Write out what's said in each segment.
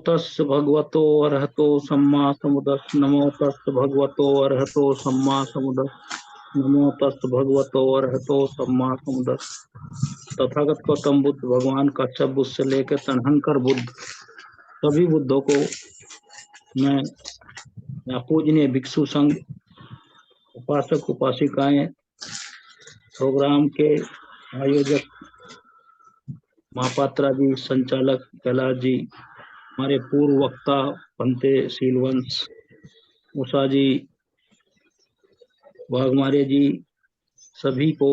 तस् भगवतो अरहतो सम्मा समुद्रस्। नमो तस् भगवतो अरहतो सम्मा समुद्रस्। नमो तस् भगवतो अरहतो सम्मा समुद्रस्। तथागत गौतम बुद्ध भगवान कच्छप बुद्ध से लेकर तनहंकर बुद्ध, सभी बुद्धों को मैं या पूजनीय भिक्षु संघ, उपासक उपासिकाएं, प्रोग्राम के आयोजक महापात्रा जी, संचालक कैलाश जी, हमारे पूर्व वक्ता पंते शीलवंश, उषा जी, वाघमारे जी, सभी को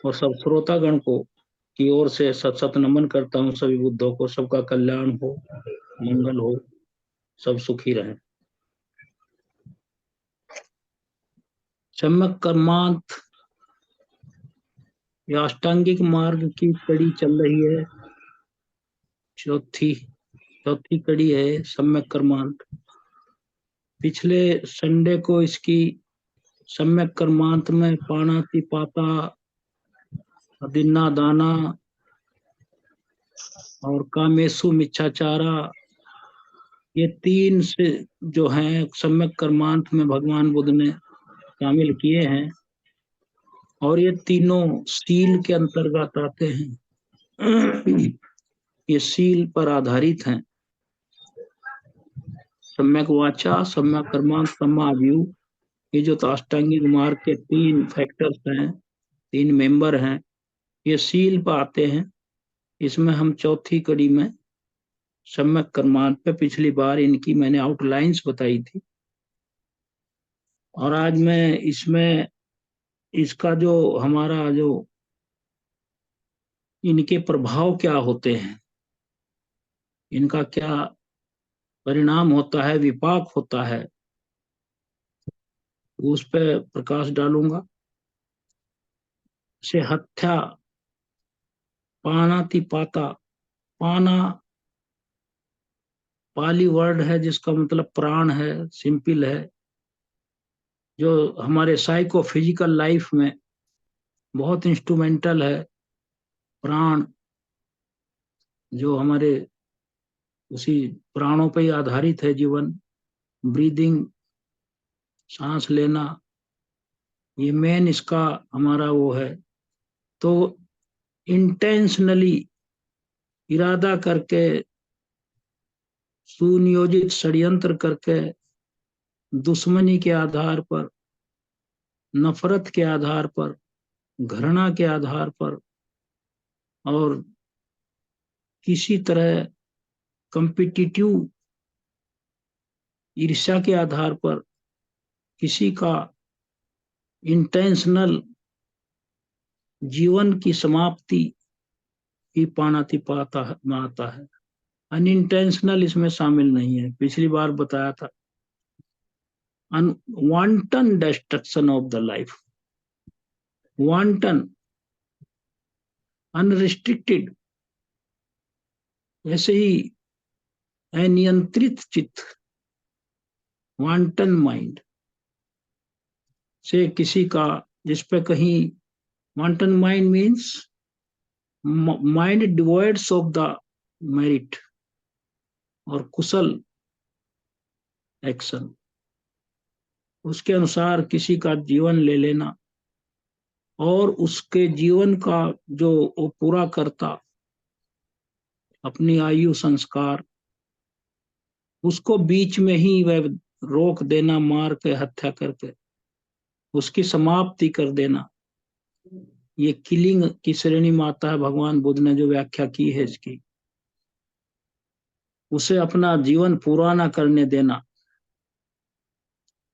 और सब श्रोतागण को की ओर से सत सत नमन करता हूँ। सभी बुद्धों को सबका कल्याण हो, मंगल हो, सब सुखी रहें। सम्यक कर्मांत या अष्टांगिक मार्ग की कड़ी चल रही है, चौथी कड़ी है सम्यक कर्मांत। पिछले संडे को इसकी सम्यक कर्मांत में पाणातिपाता, अदिन्ना दाना और कामेसु मिच्छाचारा, ये तीन से जो हैं सम्यक कर्मांत में भगवान बुद्ध ने शामिल किए हैं और ये तीनों सील के अंतर्गत आते हैं। ये सील पर आधारित हैं। सम्यक वाचा, सम्यक कर्मांत, सम्मा आव्यूह, ये जो अष्टांगिक मार्ग के तीन फैक्टर्स हैं, तीन मेंबर हैं, ये सील पर आते हैं। इसमें हम चौथी कड़ी में सम्यक कर्मांत पे पिछली बार इनकी मैंने आउटलाइंस बताई थी और आज मैं इसमें इसका जो हमारा जो इनके प्रभाव क्या होते हैं, इनका क्या परिणाम होता है, विपाक होता है, उस पर प्रकाश डालूंगा। से हत्या, पानातिपाता, पाना पाली वर्ड है जिसका मतलब प्राण है, सिंपल है, जो हमारे साइकोफिजिकल लाइफ में बहुत इंस्ट्रूमेंटल है। प्राण जो हमारे उसी प्राणों पर ही आधारित है जीवन, ब्रीदिंग, सांस लेना, ये मेन इसका हमारा वो है। तो इंटेंशनली इरादा करके, सुनियोजित षड्यंत्र करके, दुश्मनी के आधार पर, नफरत के आधार पर, घृणा के आधार पर और किसी तरह कॉम्पिटिटिव ईर्ष्या के आधार पर किसी का इंटेंशनल जीवन की समाप्ति ही पाणातिपाता में आता है। अनइंटेंशनल इसमें शामिल नहीं है। पिछली बार बताया था wanton destruction of the life, wanton, unrestricted, ऐसे ही अनियंत्रित चित्त, वांटन माइंड से किसी का जिस पे कहीं, wanton mind means mind devoids of the merit और कुशल एक्शन, उसके अनुसार किसी का जीवन ले लेना और उसके जीवन का जो वो पूरा करता, अपनी आयु संस्कार, उसको बीच में ही वह रोक देना, मार के हत्या करके उसकी समाप्ति कर देना, ये किलिंग की श्रेणी में आता है। भगवान बुद्ध ने जो व्याख्या की है इसकी, उसे अपना जीवन पूरा ना करने देना,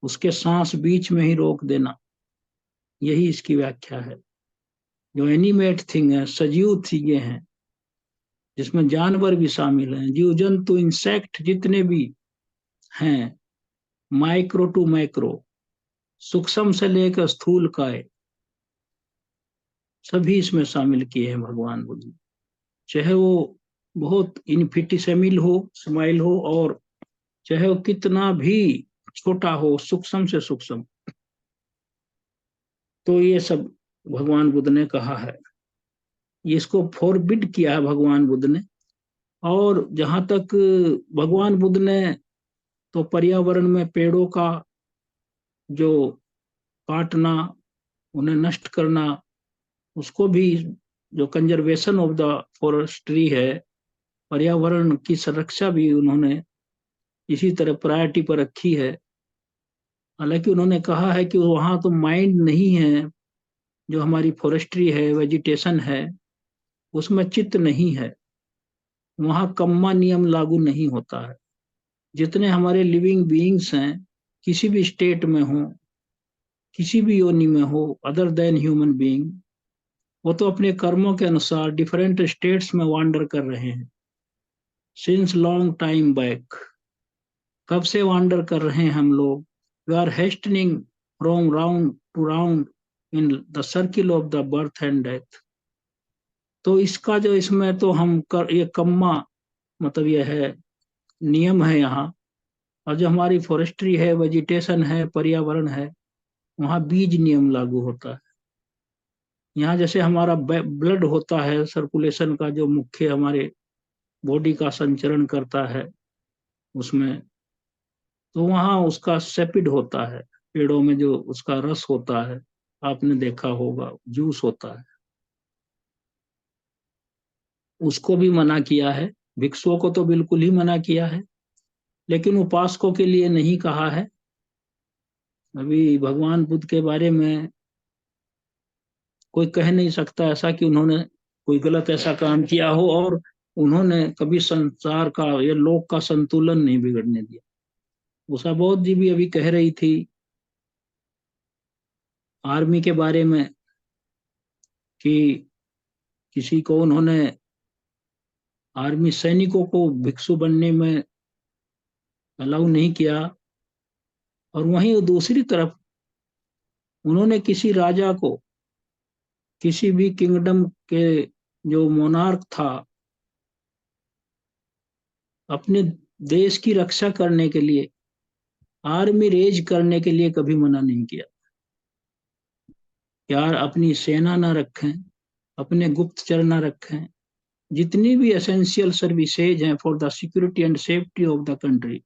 उसके सांस बीच में ही रोक देना, यही इसकी व्याख्या है। जो एनिमेट थिंग है, सजीव चीजें हैं, जिसमें जानवर भी शामिल हैं, जीव जंतु, इंसेक्ट जितने भी हैं, माइक्रो टू मैक्रो, सूक्ष्म से लेकर स्थूल काय, सभी इसमें शामिल किए हैं भगवान बुद्ध। चाहे वो बहुत इनफिटिसेमिल हो, स्माइल हो, और चाहे वो कितना भी छोटा हो, सूक्ष्म से सूक्ष्म, तो ये सब भगवान बुद्ध ने कहा है। इसको फॉरबिड किया है भगवान बुद्ध ने और जहां तक भगवान बुद्ध ने तो पर्यावरण में पेड़ों का जो काटना, उन्हें नष्ट करना, उसको भी, जो कंजर्वेशन ऑफ द फॉरेस्ट्री है, पर्यावरण की संरक्षा भी उन्होंने इसी तरह प्रायोरिटी पर रखी है। हालांकि उन्होंने कहा है कि वहां तो माइंड नहीं है, जो हमारी फॉरेस्ट्री है, वेजिटेशन है, उसमें चित्त नहीं है, वहां कम्मा नियम लागू नहीं होता है। जितने हमारे लिविंग बीइंग्स हैं, किसी भी स्टेट में हो, किसी भी योनि में हो, अदर देन ह्यूमन बीइंग, वो तो अपने कर्मों के अनुसार डिफरेंट स्टेट्स में वांडर कर रहे हैं सिंस लॉन्ग टाइम बैक। कब से वांडर कर रहे हैं हम लोग? We are hastening from round to round in the circle of the birth and death. तो इसका जो इसमें तो हम कर, ये कम्मा मतलब ये है, नियम है यहाँ। और जो हमारी फॉरेस्ट्री है, वेजिटेशन है, पर्यावरण है, वहाँ बीज नियम लागू होता है। यहाँ जैसे हमारा ब्लड होता है सर्कुलेशन का, जो मुख्य हमारे बॉडी का संचरण करता है उसमें, तो वहाँ उसका सेपिड होता है, पेड़ों में जो उसका रस होता है, आपने देखा होगा, जूस होता है, उसको भी मना किया है। भिक्षुओं को तो बिल्कुल ही मना किया है, लेकिन उपासकों के लिए नहीं कहा है। अभी भगवान बुद्ध के बारे में कोई कह नहीं सकता ऐसा कि उन्होंने कोई गलत ऐसा काम किया हो, और उन्होंने कभी संसार का या लोक का संतुलन नहीं बिगड़ने दिया। उषा बौद्ध जी भी अभी कह रही थी आर्मी के बारे में कि किसी को उन्होंने, आर्मी सैनिकों को भिक्षु बनने में अलाउ नहीं किया, और वहीं दूसरी तरफ उन्होंने किसी राजा को, किसी भी किंगडम के जो मोनार्क था, अपने देश की रक्षा करने के लिए, आर्मी रेज करने के लिए कभी मना नहीं किया। यार अपनी सेना ना रखें, अपने गुप्तचर ना रखें, जितनी भी एसेंशियल सर्विसेज हैं for the security and safety of the country,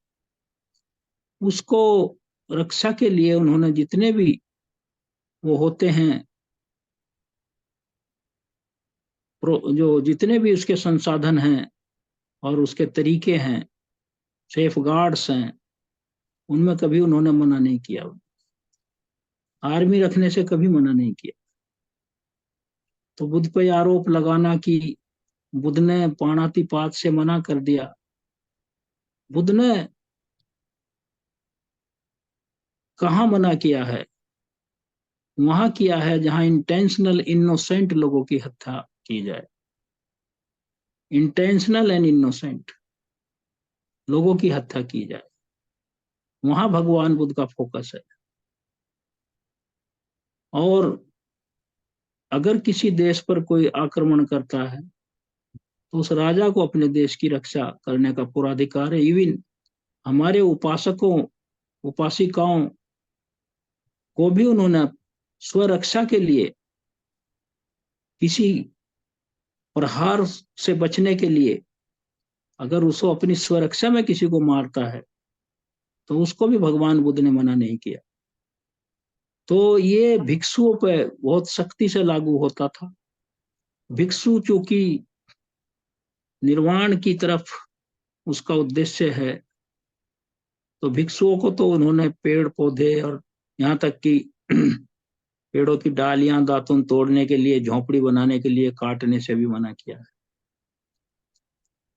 उसको रक्षा के लिए उन्होंने जितने भी वो होते हैं, जो जितने भी उसके संसाधन हैं और उसके तरीके हैं, सेफ गार्ड्स हैं, उनमें कभी उन्होंने मना नहीं किया। आर्मी रखने से कभी मना नहीं किया। तो बुद्ध पे आरोप लगाना कि बुद्ध ने पाणातिपात से मना कर दिया, बुद्ध ने कहाँ मना किया है? वहां किया है जहां इंटेंशनल इनोसेंट लोगों की हत्या की जाए। इंटेंशनल एंड इनोसेंट लोगों की हत्या की जाए, वहां भगवान बुद्ध का फोकस है। और अगर किसी देश पर कोई आक्रमण करता है, तो उस राजा को अपने देश की रक्षा करने का पूरा अधिकार है। इवन हमारे उपासकों, उपासिकाओं को भी उन्होंने स्वरक्षा के लिए, किसी प्रहार से बचने के लिए, अगर उसको अपनी स्वरक्षा में किसी को मारता है, तो उसको भी भगवान बुद्ध ने मना नहीं किया। तो ये भिक्षुओं पे बहुत सख्ती से लागू होता था। भिक्षु चूंकि निर्वाण की तरफ उसका उद्देश्य है, तो भिक्षुओं को तो उन्होंने पेड़ पौधे और यहाँ तक कि पेड़ों की डालियां दातुन तोड़ने के लिए, झोंपड़ी बनाने के लिए काटने से भी मना किया है,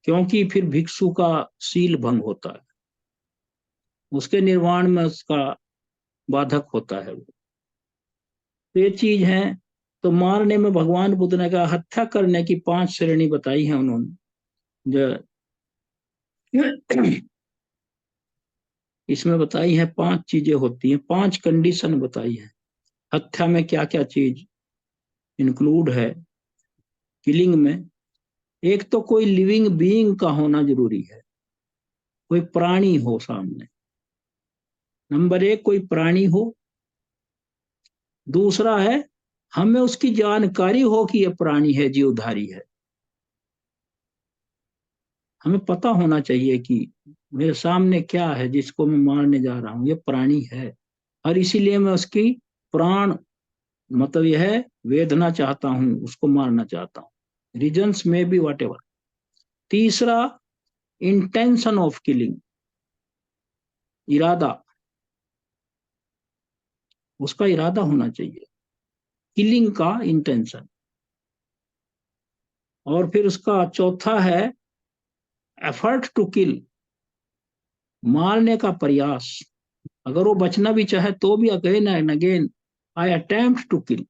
क्योंकि फिर भिक्षु का शील भंग होता है, उसके निर्वाण में उसका बाधक होता है वो। तो ये चीज है। तो मारने में भगवान बुद्ध ने कहा, हत्या करने की 5 श्रेणी बताई है उन्होंने, जो इसमें बताई है 5 चीजें होती हैं, 5 कंडीशन बताई है। हत्या में क्या क्या चीज इंक्लूड है किलिंग में? एक तो कोई लिविंग बीइंग का होना जरूरी है, कोई प्राणी हो सामने। नंबर 1, कोई प्राणी हो। दूसरा है, हमें उसकी जानकारी हो कि यह प्राणी है, जीवधारी है। हमें पता होना चाहिए कि मेरे सामने क्या है जिसको मैं मारने जा रहा हूँ, ये प्राणी है, और इसीलिए मैं उसकी प्राण मतलब यह है वेदना चाहता हूँ, उसको मारना चाहता हूँ। रीजन्स में बी वॉट एवर। तीसरा, इंटेंशन ऑफ किलिंग, इरादा, उसका इरादा होना चाहिए, किलिंग का इंटेंशन। और फिर उसका चौथा है एफर्ट टू किल, मारने का प्रयास। अगर वो बचना भी चाहे तो भी again and again I attempt to kill,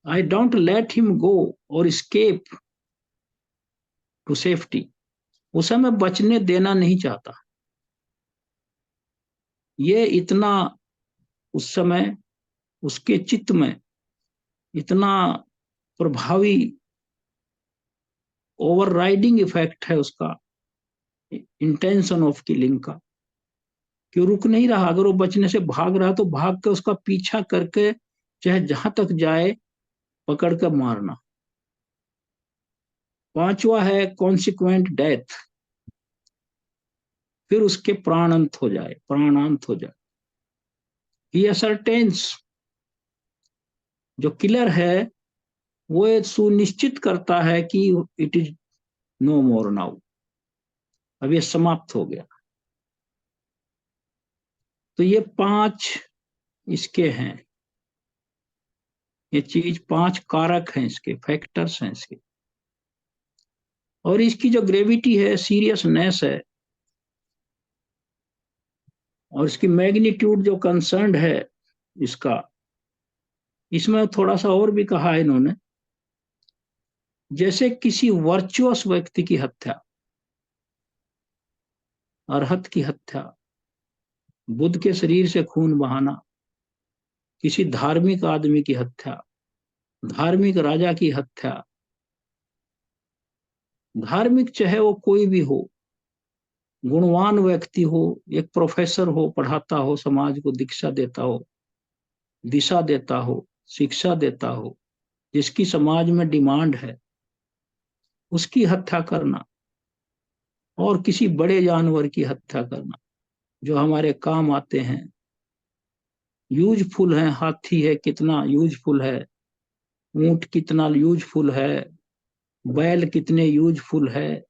I don't let him go और स्केप टू सेफ्टी, उसे मैं बचने देना नहीं चाहता। ये इतना उस समय उसके चित्त में इतना प्रभावी ओवरराइडिंग इफेक्ट है उसका इंटेंशन ऑफ किलिंग का, कि रुक नहीं रहा। अगर वो बचने से भाग रहा तो भाग के उसका पीछा करके चाहे जहां तक जाए पकड़ कर मारना। पांचवा है कॉन्सिक्वेंट डेथ, फिर उसके प्राणांत हो जाए, प्राणांत हो जाए। ही असरटेन्स, जो किलर है वो ये सुनिश्चित करता है कि it is no more now, अब ये समाप्त हो गया। तो ये पांच इसके हैं, ये चीज पांच कारक हैं, इसके फैक्टर्स हैं इसके। और इसकी जो ग्रेविटी है, सीरियसनेस है, और इसकी मैग्नीट्यूड जो कंसर्न है इसका, इसमें थोड़ा सा और भी कहा है इन्होंने। जैसे किसी वर्चुअस व्यक्ति की हत्या, अरहत की हत्या, बुद्ध के शरीर से खून बहाना, किसी धार्मिक आदमी की हत्या, धार्मिक राजा की हत्या, धार्मिक चाहे वो कोई भी हो, गुणवान व्यक्ति हो, एक प्रोफेसर हो, पढ़ाता हो, समाज को दीक्षा देता हो, दिशा देता हो, शिक्षा देता हो, जिसकी समाज में डिमांड है, उसकी हत्या करना, और किसी बड़े जानवर की हत्या करना जो हमारे काम आते हैं, यूजफुल है। हाथी है कितना यूजफुल है, ऊंट कितना यूजफुल है, बैल कितने यूजफुल है,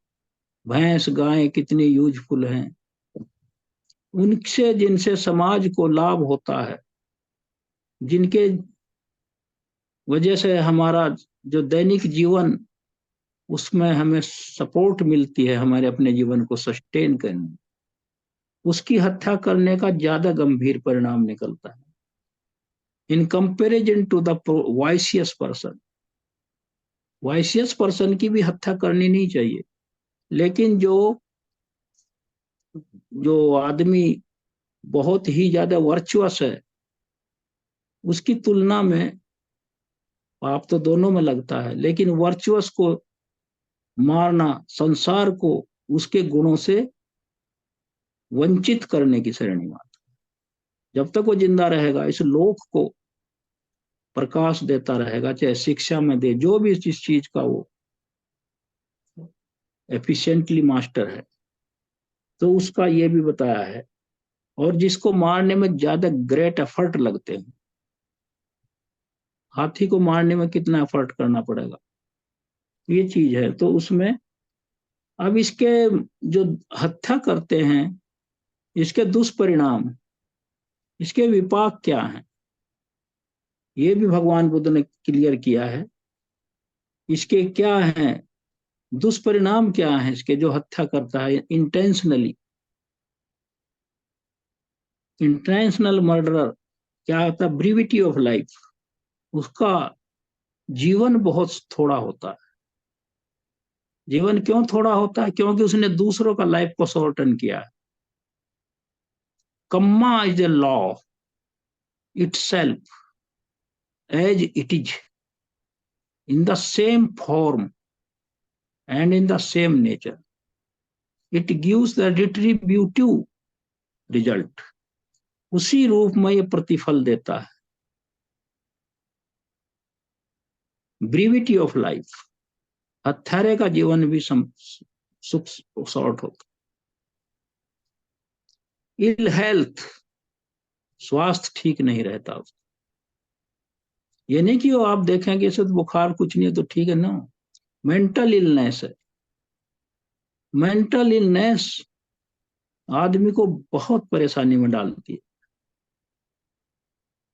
भैंस गाय कितनी यूजफुल हैं, उनसे जिनसे समाज को लाभ होता है, जिनके वजह से हमारा जो दैनिक जीवन उसमें हमें सपोर्ट मिलती है हमारे अपने जीवन को सस्टेन करने, उसकी हत्या करने का ज्यादा गंभीर परिणाम निकलता है in comparison to the vicious person. Vicious person की भी हत्या करनी नहीं चाहिए, लेकिन जो जो आदमी बहुत ही ज्यादा वर्चुअस है, उसकी तुलना में पाप तो दोनों में लगता है, लेकिन वर्चुअस को मारना संसार को उसके गुणों से वंचित करने की श्रेणी में आता है। जब तक वो जिंदा रहेगा, इस लोक को प्रकाश देता रहेगा, चाहे शिक्षा में दे, जो भी जिस चीज का वो एफिशिएंटली मास्टर है, तो उसका ये भी बताया है। और जिसको मारने में ज्यादा ग्रेट एफर्ट लगते हैं, हाथी को मारने में कितना एफर्ट करना पड़ेगा, ये चीज है। तो उसमें अब इसके जो हत्या करते हैं, इसके दुष्परिणाम, इसके विपाक क्या है, ये भी भगवान बुद्ध ने क्लियर किया है। इसके क्या हैं दुष्परिणाम, क्या है इसके, जो हत्या करता है इंटेंशनली, इंटेंशनल मर्डरर, क्या होता है, ब्रीविटी ऑफ लाइफ, उसका जीवन बहुत थोड़ा होता है। जीवन क्यों थोड़ा होता है? क्योंकि उसने दूसरों का लाइफ को शॉर्टन किया है। Kamma is a law itself as it is in the same form and in the same nature. It gives the retributive result. उसी रूप में ये प्रतिफल देता है। ब्रीविटी ऑफ लाइफ, हत्यारे का जीवन भी सुख शॉर्ट होता। इल हेल्थ, स्वास्थ्य ठीक नहीं रहता। ये नहीं कि वो आप देखेंगे इसे तो बुखार कुछ नहीं है तो ठीक है ना, मेंटल इलनेस है। मेंटल इलनेस आदमी को बहुत परेशानी में डालती है।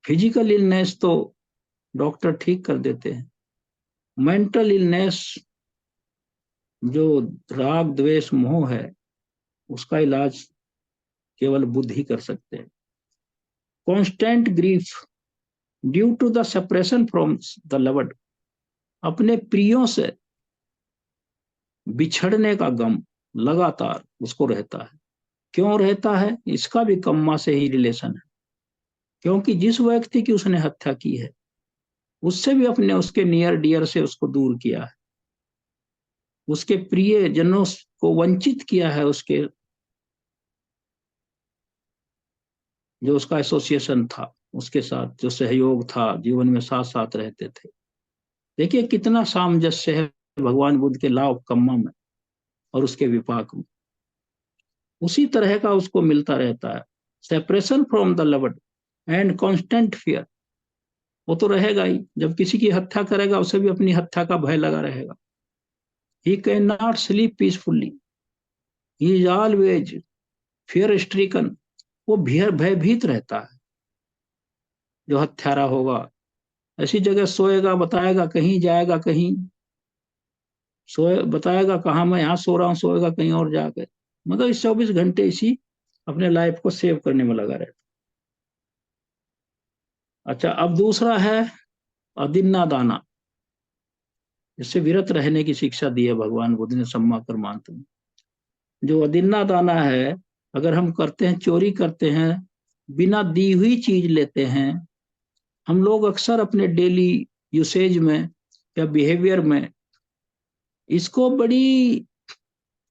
फिजिकल इलनेस तो डॉक्टर ठीक कर देते हैं, मेंटल इलनेस जो राग द्वेष मोह है उसका इलाज केवल बुद्धि कर सकते हैं। Constant grief due to the separation from the loved, अपने प्रियों से बिछड़ने का गम लगातार उसको रहता है। क्यों रहता है? इसका भी कम्मा से ही रिलेशन है, क्योंकि जिस व्यक्ति की उसने हत्या की है उससे भी अपने उसके नियर डियर से उसको दूर किया है, उसके प्रिय जनों को वंचित किया है, उसके जो उसका एसोसिएशन था, उसके साथ जो सहयोग था, जीवन में साथ साथ रहते थे। देखिए कितना सामंजस्य है भगवान बुद्ध के लॉ ऑफ कम्मा में और उसके विपाक में। उसी तरह का उसको मिलता रहता है। Separation from the loved and constant fear, वो तो रहेगा ही, जब किसी की हत्या करेगा उसे भी अपनी हत्या का भय लगा रहेगा। He can not sleep peacefully, he is always fear stricken, वो भयभीत रहता है। जो हत्यारा होगा ऐसी जगह सोएगा, बताएगा कहीं जाएगा, कहीं सोए बताएगा कहाँ मैं यहाँ सो रहा हूँ, सोएगा कहीं और जाकर, मतलब इस 24 घंटे इसी अपने लाइफ को सेव करने में लगा रहता। अच्छा, अब दूसरा है अदिन्ना दाना। इससे विरत रहने की शिक्षा दी है भगवान बुद्ध ने सम्मा कर्मांत में। जो अदिन्ना दाना है, अगर हम करते हैं, चोरी करते हैं, बिना दी हुई चीज लेते हैं, हम लोग अक्सर अपने डेली यूसेज में या बिहेवियर में इसको बड़ी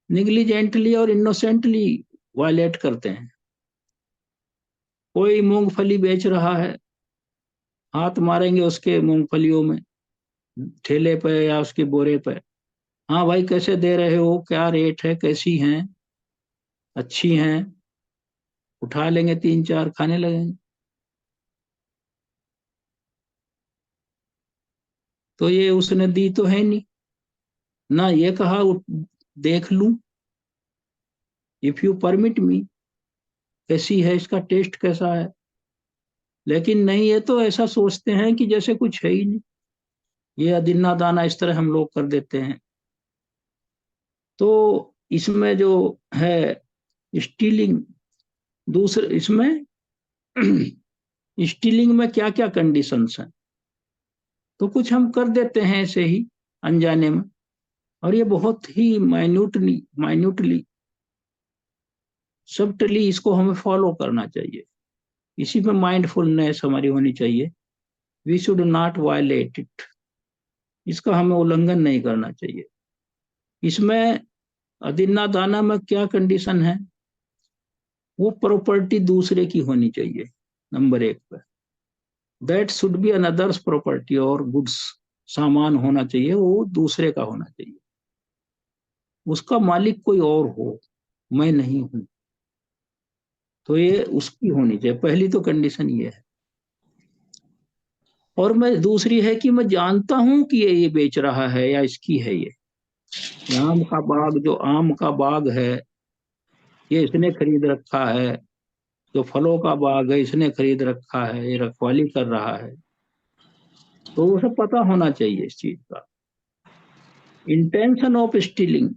निग्लिजेंटली और इनोसेंटली वायलेट करते हैं। कोई मूंगफली बेच रहा है, हाथ मारेंगे उसके मूंगफलियों में, ठेले पे या उसके बोरे पे, हाँ भाई कैसे दे रहे हो, क्या रेट है, कैसी हैं, अच्छी हैं, उठा लेंगे, 3 4 खाने लगेंगे। तो ये उसने दी तो है नहीं, ना ये कहा देख लूं, इफ यू परमिट मी, कैसी है, इसका टेस्ट कैसा है। लेकिन नहीं, ये तो ऐसा सोचते हैं कि जैसे कुछ है ही नहीं। ये अदिन्ना दाना इस तरह हम लोग कर देते हैं। तो इसमें जो है स्टीलिंग, दूसरे इसमें स्टीलिंग में क्या क्या कंडीशंस हैं, तो कुछ हम कर देते हैं ऐसे ही अनजाने में, और ये बहुत ही माइन्यूटली सब्टली इसको हमें फॉलो करना चाहिए। इसी में माइंडफुलनेस हमारी होनी चाहिए। We should not violate it, इसका हमें उल्लंघन नहीं करना चाहिए। इसमें अदिन्ना दाना में क्या कंडीशन है, वो प्रॉपर्टी दूसरे की होनी चाहिए नंबर 1 पे। That should be another's property और गुड्स, सामान होना चाहिए वो दूसरे का होना चाहिए, उसका मालिक कोई और हो, मैं नहीं हूं। तो ये उसकी होनी चाहिए, पहली तो कंडीशन ये है। और मैं दूसरी है कि मैं जानता हूं कि ये बेच रहा है या इसकी है ये। आम का बाग, जो आम का बाग है ये इसने खरीद रखा है, जो फलों का बाग है इसने खरीद रखा है, ये रखवाली कर रहा है, तो उसे पता होना चाहिए इस चीज का। इंटेंशन ऑफ स्टीलिंग,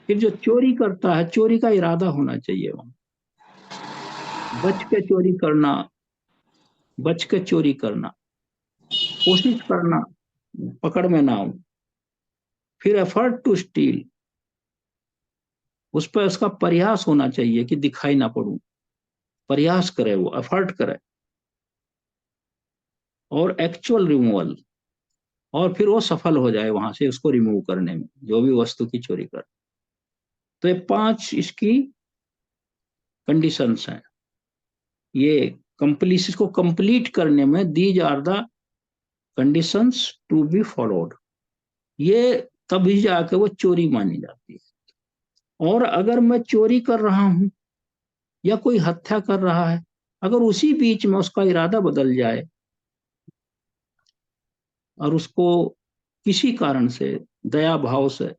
फिर जो चोरी करता है चोरी का इरादा होना चाहिए वहां। बच के चोरी करना, बच के चोरी करना, कोशिश करना पकड़ में ना आऊं। फिर एफर्ट टू स्टील, उस पर उसका प्रयास होना चाहिए कि दिखाई ना पड़ूं, प्रयास करे, वो एफर्ट करे। और एक्चुअल रिमूवल, और फिर वो सफल हो जाए वहां से उसको रिमूव करने में, जो भी वस्तु की चोरी कर। तो ये 5 इसकी कंडीशंस हैं। ये कंप्लीट, इसको कंप्लीट करने में these are the conditions to be followed. ये तभी जाके वो चोरी मानी जाती है। और अगर मैं चोरी कर रहा हूं या कोई हत्या कर रहा है, अगर उसी बीच में उसका इरादा बदल जाए और उसको किसी कारण से, दया भाव से,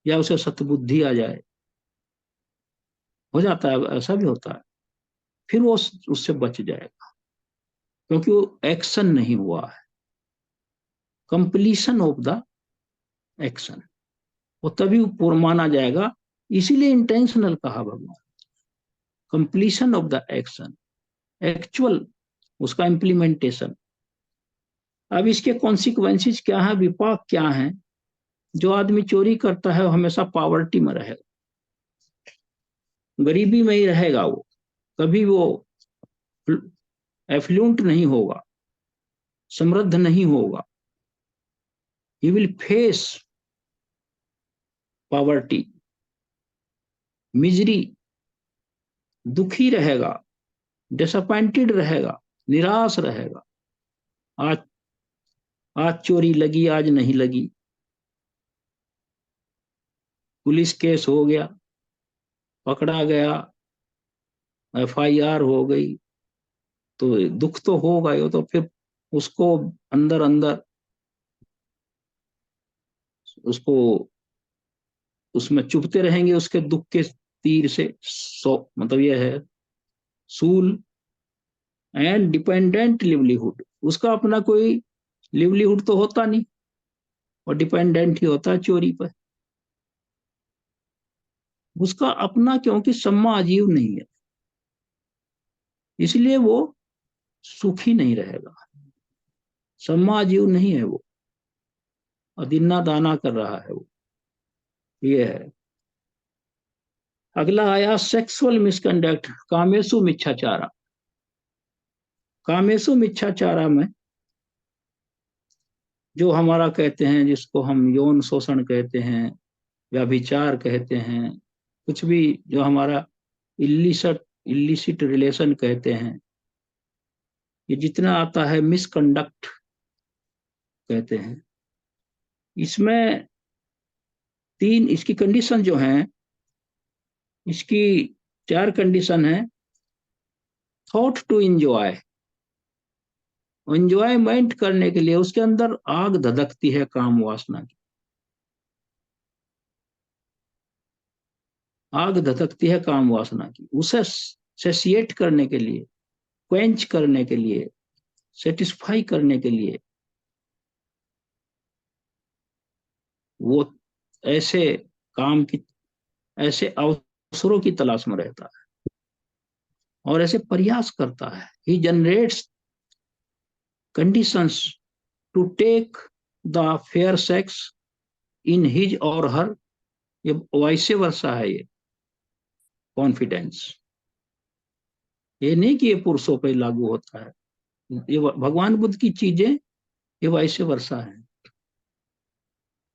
या उसे सतबुद्धि आ जाए, हो जाता है, ऐसा भी होता है, फिर वो उससे बच जाएगा, क्योंकि वो एक्शन नहीं हुआ है, कंप्लीशन ऑफ द एक्शन, वो तभी माना जाएगा। इसीलिए इंटेंशनल कहा भगवान, completion of the action, actual उसका इम्प्लीमेंटेशन। अब इसके कॉन्सिक्वेंसेस क्या है, विपाक क्या है? जो आदमी चोरी करता है वो हमेशा पॉवर्टी में रहेगा, गरीबी में ही रहेगा, वो कभी वो एफ्लुएंट नहीं होगा, समृद्ध नहीं होगा। He will face poverty, misery, दुखी रहेगा, डिसअपॉइंटेड रहेगा, निराश रहेगा। आज आज चोरी लगी, आज नहीं लगी, पुलिस केस हो गया, पकड़ा गया, एफआईआर हो गई, तो दुख तो होगा ही, तो फिर उसको अंदर अंदर उसको उसमें चुभते रहेंगे, उसके दुख के तीर से। सो मतलब यह है सूल एंड डिपेंडेंट लिवलीहुड, उसका अपना कोई लिवलीहुड तो होता नहीं, और डिपेंडेंट ही होता है चोरी पर। उसका अपना, क्योंकि सम्मा आजीव नहीं है, इसलिए वो सुखी नहीं रहेगा। सम्मा आजीव नहीं है वो, अदिन्ना दाना कर रहा है वो, ये है। अगला आया सेक्सुअल मिसकंडक्ट, कामेसु मिच्छाचारा। कामेसु मिच्छाचारा में जो हमारा कहते हैं, जिसको हम यौन शोषण कहते हैं, व्यभिचार कहते हैं, कुछ भी जो हमारा इलिसिट इलिसिट रिलेशन कहते हैं, ये जितना आता है मिसकंडक्ट कहते हैं। इसमें तीन इसकी कंडीशन जो है, इसकी चार कंडीशन है। थॉट टू एंजॉय, एंजॉयमेंट करने के लिए उसके अंदर आग धधकती है काम वासना की, आग धधकती है काम वासना की, उसे सेसिएट करने के लिए, क्वेंच करने के लिए, सेटिस्फाई करने के लिए वो ऐसे काम की, ऐसे अवसरों की तलाश में रहता है और ऐसे प्रयास करता है। He generates conditions to take the fair sex in his or her, ये वैसे वर्षा है, ये कॉन्फिडेंस, ये नहीं कि ये पुरुषों पर लागू होता है, ये भगवान बुद्ध की चीजें, ये वैसे वर्षा है,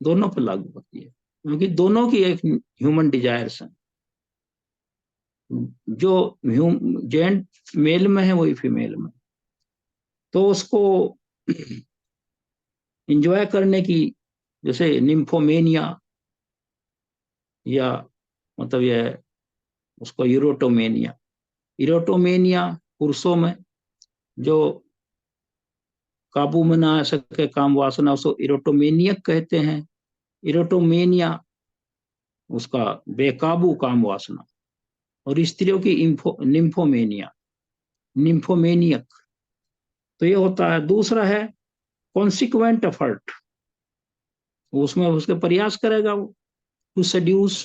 दोनों पर लागू होती है, क्योंकि दोनों की एक ह्यूमन डिजायर्स है। जो जेंट मेल में है वही फीमेल में, तो उसको इंजॉय करने की, जैसे निम्फोमेनिया, या मतलब यह उसको यूरोटोमेनिया, यूरोटोमेनिया पुरुषों में जो काबू में ना आ सके काम वासना, उसको इरोटोमेनियक कहते हैं। इरोटोमेनिया उसका बेकाबू काम वासना, और स्त्रियों की निम्फोमेनिया, निम्फोमेनियक। तो ये होता है। दूसरा है कॉन्सिक्वेंट एफर्ट, उसमें उसके प्रयास करेगा वो, to seduce,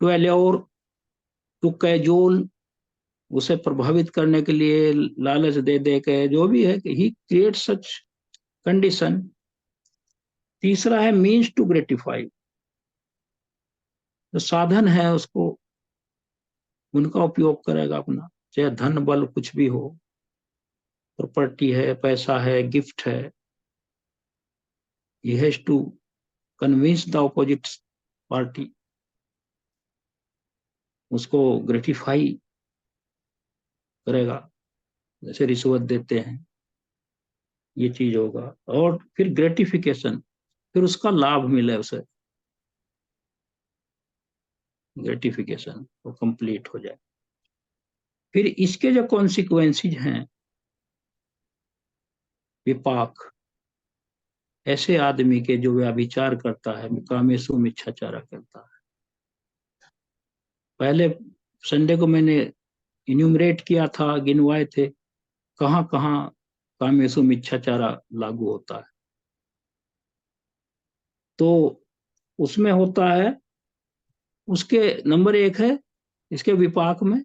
to allure, to cajole, उसे प्रभावित करने के लिए लालच दे दे के, जो भी है कि ही क्रिएट सच कंडीशन। तीसरा है मीन्स टू ग्रेटिफाई, जो साधन है उसको, उनका उपयोग करेगा अपना, चाहे धन बल कुछ भी हो, प्रॉपर्टी है, पैसा है, गिफ्ट है, he has to convince the opposite party, उसको ग्रेटिफाई करेगा, जैसे रिश्वत देते हैं, ये चीज होगा। और फिर ग्रेटिफिकेशन, फिर उसका लाभ मिले, उसे ग्रेटिफिकेशन वो कंप्लीट हो जाए। फिर इसके जो कॉन्सिक्वेंसेज हैं, विपाक, ऐसे आदमी के जो व्याभिचार करता है, कामेशु मिच्छाचारा करता है। पहले संडे को मैंने इन्यूमरेट किया था, गिनवाए थे कहाँ कहाँ कामेशु मिच्छाचारा लागू होता है। तो उसमें होता है, उसके नंबर 1 है इसके विपाक में,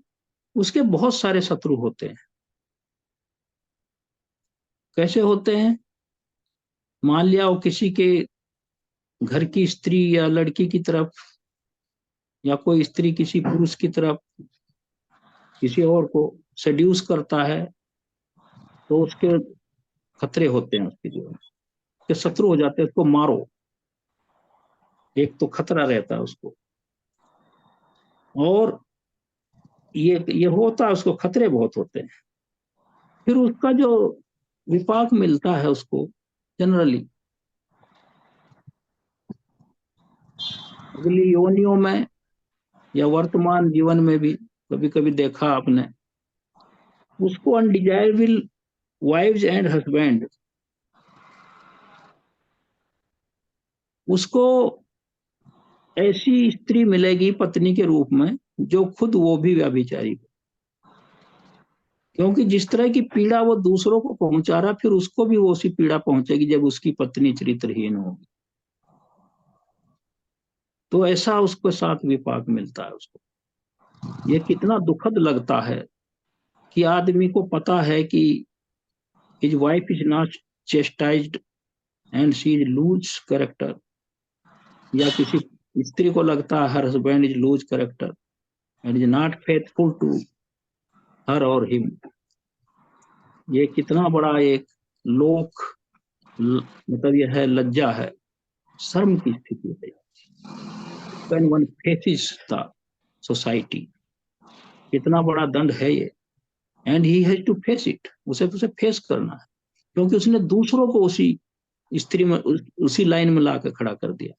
उसके बहुत सारे शत्रु होते हैं। कैसे होते हैं? मान लिया वो किसी के घर की स्त्री या लड़की की तरफ, या कोई स्त्री किसी पुरुष की तरफ किसी और को सेड्यूस करता है, तो उसके खतरे होते हैं, उसके जीवन के शत्रु हो जाते हैं, उसको मारो। एक तो खतरा रहता है उसको, और ये होता है, उसको खतरे बहुत होते हैं। फिर उसका जो विपाक मिलता है उसको, जनरली अगली योनियों में या वर्तमान जीवन में भी कभी कभी देखा आपने, उसको अनडिजायरेबल वाइव्स एंड हस्बैंड, उसको ऐसी स्त्री मिलेगी पत्नी के रूप में जो खुद वो भी व्यभिचारी हो। क्योंकि जिस तरह की पीड़ा वो दूसरों को पहुंचा रहा, फिर उसको भी वो उसी पीड़ा पहुंचेगी जब उसकी पत्नी चरित्रहीन होगी। तो ऐसा उसके साथ विपाक मिलता है उसको। ये कितना दुखद लगता है कि आदमी को पता है कि his wife is not chastised and she is lose character, या किसी स्त्री को लगता है her husband is lose character and is not faithful to her or him। ये कितना बड़ा एक लोक मतलब यह है, लज्जा है, शर्म की स्थिति है। when one faces the society, कितना बड़ा दंड है ये, and he has to face it, उसे फेस करना है, क्योंकि उसने दूसरों को उसी स्त्री में उसी लाइन में ला के खड़ा कर दिया,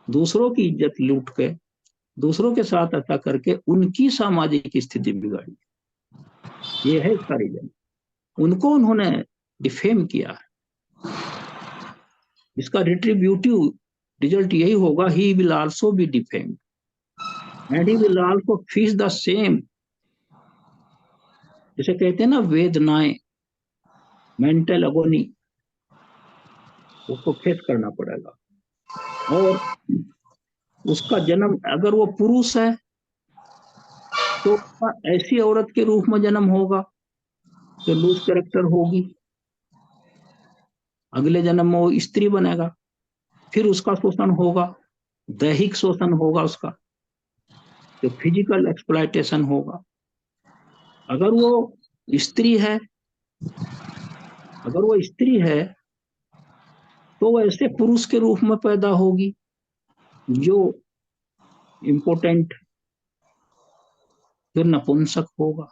दूसरों की इज्जत लूट के, दूसरों के साथ ऐसा करके उनकी सामाजिक स्थिति बिगाड़ी। ये है इसका रीजन, उनको उन्होंने डिफेम किया है। इसका रिट्रीब्यूटिव रिजल्ट यही होगा, he will also be defamed and he will also face the same, जैसे कहते हैं ना वेदनाएं, मेंटल अगोनी, उसको फेस करना पड़ेगा। और उसका जन्म अगर वो पुरुष है तो ऐसी औरत के रूप में जन्म होगा तो लूज कैरेक्टर होगी, अगले जन्म में वो स्त्री बनेगा, फिर उसका शोषण होगा, दैहिक शोषण होगा उसका, तो फिजिकल एक्सप्लॉयटेशन होगा। अगर वो स्त्री है, अगर वो स्त्री है तो वो ऐसे पुरुष के रूप में पैदा होगी जो इम्पोर्टेंट, फिर नपुंसक होगा।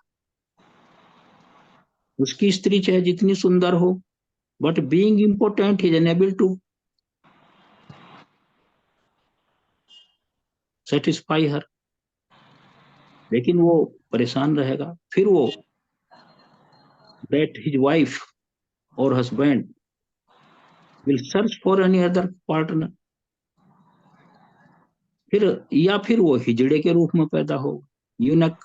उसकी स्त्री चाहे जितनी सुंदर हो, but being important he is unable to satisfy her, लेकिन वो परेशान रहेगा। फिर वो that his wife or husband will search for any other partner, फिर या फिर वो हिजड़े के रूप में पैदा हो, eunuch,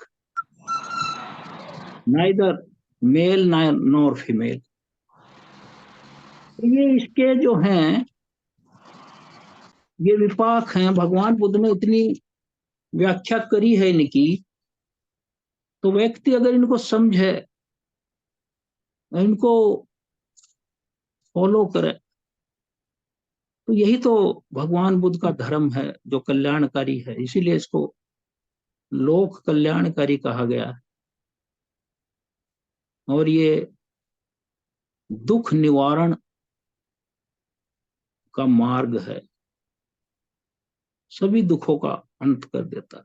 neither male nor female. ये इसके जो हैं, ये विपाक हैं, भगवान बुद्ध ने इतनी व्याख्या करी है इनकी, तो व्यक्ति अगर इनको समझे, इनको फॉलो करे, तो यही तो भगवान बुद्ध का धर्म है जो कल्याणकारी है। इसीलिए इसको लोक कल्याणकारी कहा गया है। और ये दुख निवारण का मार्ग है, सभी दुखों का अंत कर देता है,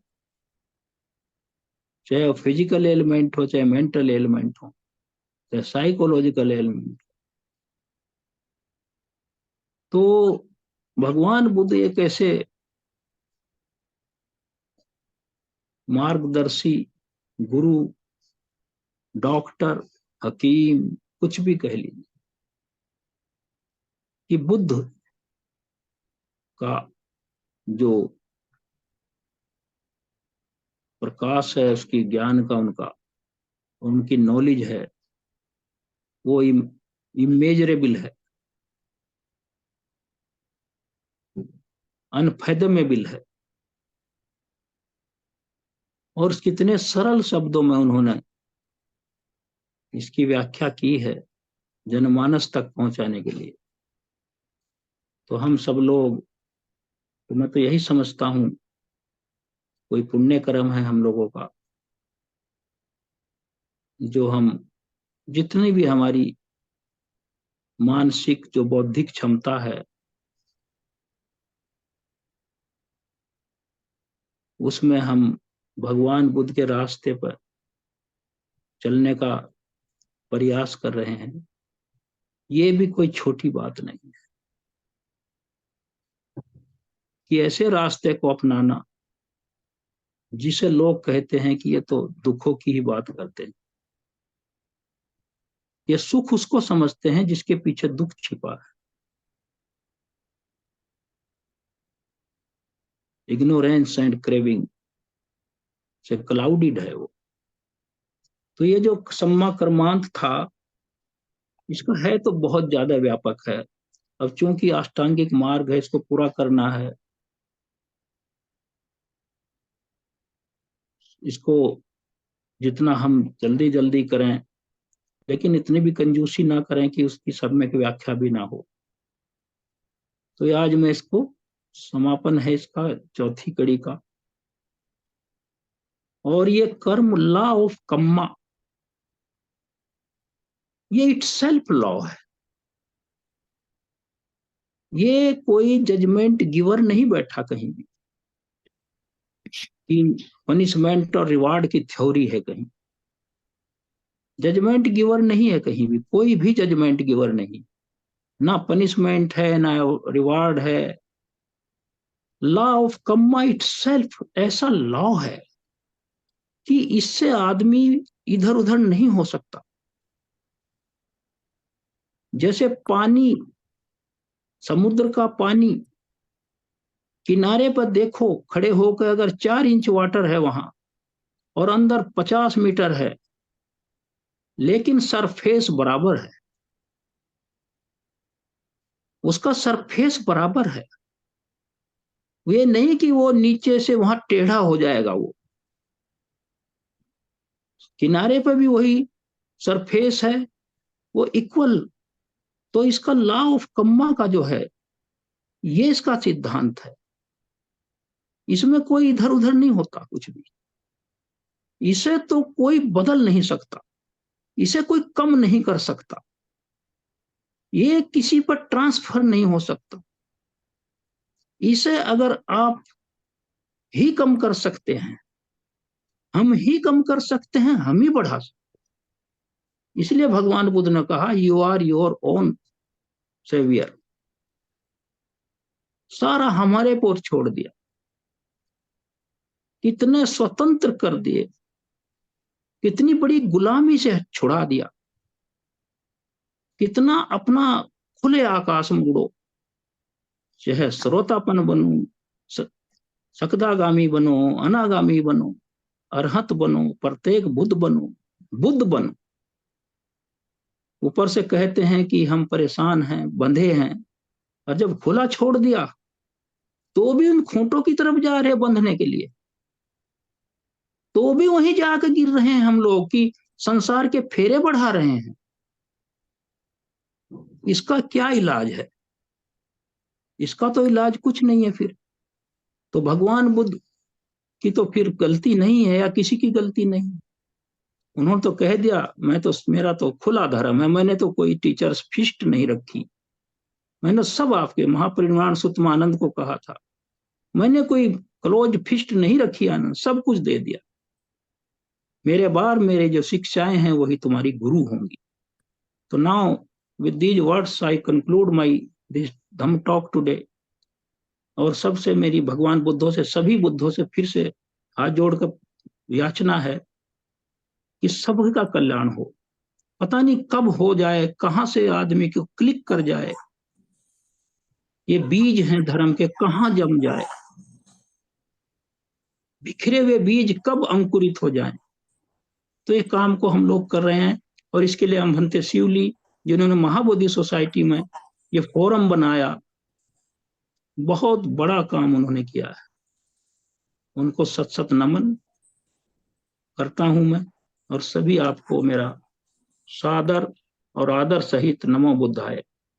चाहे फिजिकल एलिमेंट हो, चाहे मेंटल एलिमेंट हो, चाहे साइकोलॉजिकल एलिमेंट। तो भगवान बुद्ध एक ऐसे मार्गदर्शी, गुरु, डॉक्टर, हकीम, कुछ भी कह लीजिए, कि बुद्ध का जो प्रकाश है, उसकी ज्ञान का, उनकी नॉलेज है, वो इमेजरेबल है, अनफेदमेबल है। और कितने सरल शब्दों में उन्होंने इसकी व्याख्या की है जनमानस तक पहुंचाने के लिए। तो हम सब लोग, तो मैं तो यही समझता हूं, कोई पुण्य कर्म है हम लोगों का, जो हम जितनी भी हमारी मानसिक जो बौद्धिक क्षमता है, उसमें हम भगवान बुद्ध के रास्ते पर चलने का प्रयास कर रहे हैं। ये भी कोई छोटी बात नहीं है कि ऐसे रास्ते को अपनाना जिसे लोग कहते हैं कि ये तो दुखों की ही बात करते हैं। ये सुख उसको समझते हैं जिसके पीछे दुख छिपा है। इग्नोरेंस एंड क्रेविंग से क्लाउडिड है वो। तो ये जो सम्मा कर्मांत था, इसका है तो बहुत ज्यादा व्यापक है। अब चूंकि अष्टांगिक मार्ग है, इसको पूरा करना है, इसको जितना हम जल्दी जल्दी करें, लेकिन इतनी भी कंजूसी ना करें कि उसकी सम्यक व्याख्या भी ना हो। तो आज मैं इसको, समापन है इसका चौथी कड़ी का। और ये कर्म, लॉ ऑफ कम्मा, ये इटसेल्फ लॉ है। ये कोई जजमेंट गिवर नहीं बैठा कहीं भी कि पनिशमेंट और रिवार्ड की थ्योरी है कहीं। जजमेंट गिवर नहीं है कहीं भी, कोई भी जजमेंट गिवर नहीं। ना पनिशमेंट है, ना रिवार्ड है। लॉ ऑफ कम्मा इटसेल्फ ऐसा लॉ है कि इससे आदमी इधर उधर नहीं हो सकता। जैसे पानी, समुद्र का पानी, किनारे पर देखो खड़े होकर, अगर 4 इंच वाटर है वहां और अंदर 50 मीटर है, लेकिन सरफेस बराबर है, उसका सरफेस बराबर है। ये नहीं कि वो नीचे से वहां टेढ़ा हो जाएगा, वो किनारे पर भी वही सरफेस है, वो इक्वल। तो इसका लॉ ऑफ कम्मा का जो है, ये इसका सिद्धांत है। इसमें कोई इधर उधर नहीं होता कुछ भी। इसे तो कोई बदल नहीं सकता, इसे कोई कम नहीं कर सकता, ये किसी पर ट्रांसफर नहीं हो सकता। इसे अगर आप ही कम कर सकते हैं, हम ही कम कर सकते हैं, हम ही बढ़ा सकते। इसलिए भगवान बुद्ध ने कहा, you are your own saviour. सारा हमारे पर छोड़ दिया, कितने स्वतंत्र कर दिए, कितनी बड़ी गुलामी से छुड़ा दिया, कितना अपना खुले आकाश में उड़ो, चाहे श्रोतापन बनो, सकदागामी बनो, अनागामी बनो, अरहत बनो, प्रत्येक बुद्ध बनो, बुद्ध बनो। ऊपर से कहते हैं कि हम परेशान हैं, बंधे हैं, और जब खुला छोड़ दिया तो भी उन खूंटों की तरफ जा रहे बंधने के लिए, तो भी वहीं जाकर गिर रहे हैं हम लोग, कि संसार के फेरे बढ़ा रहे हैं। इसका क्या इलाज है? इसका तो इलाज कुछ नहीं है फिर। तो भगवान बुद्ध की तो फिर गलती नहीं है, या किसी की गलती नहीं। उन्होंने तो कह दिया, मैं तो, मेरा तो खुला धर्म है, मैंने तो कोई टीचर्स फिस्ट नहीं रखी, मैंने सब आपके महापरिनिर्वाण सुतमानंद को कहा था, मैंने कोई क्लोज फिस्ट नहीं रखी, आनंद सब कुछ दे दिया। मेरे बार मेरे जो शिक्षाएं हैं वही तुम्हारी गुरु होंगी। तो now with these words I conclude my this Dhamma talk today. और सबसे मेरी भगवान बुद्धों से, सभी बुद्धों से फिर से हाथ जोड़कर याचना है कि सबका कल्याण हो। पता नहीं कब हो जाए, कहां से आदमी को क्लिक कर जाए, ये बीज हैं धर्म के, कहां जम जाए, बिखरे हुए बीज कब अंकुरित हो जाएं। तो ये काम को हम लोग कर रहे हैं, और इसके लिए हम भंते शिवली, जिन्होंने महाबोधि सोसाइटी में ये फोरम बनाया, बहुत बड़ा काम उन्होंने किया है, उनको सत सत नमन करता हूं मैं। और सभी आपको मेरा सादर और आदर सहित नमो बुद्धाय।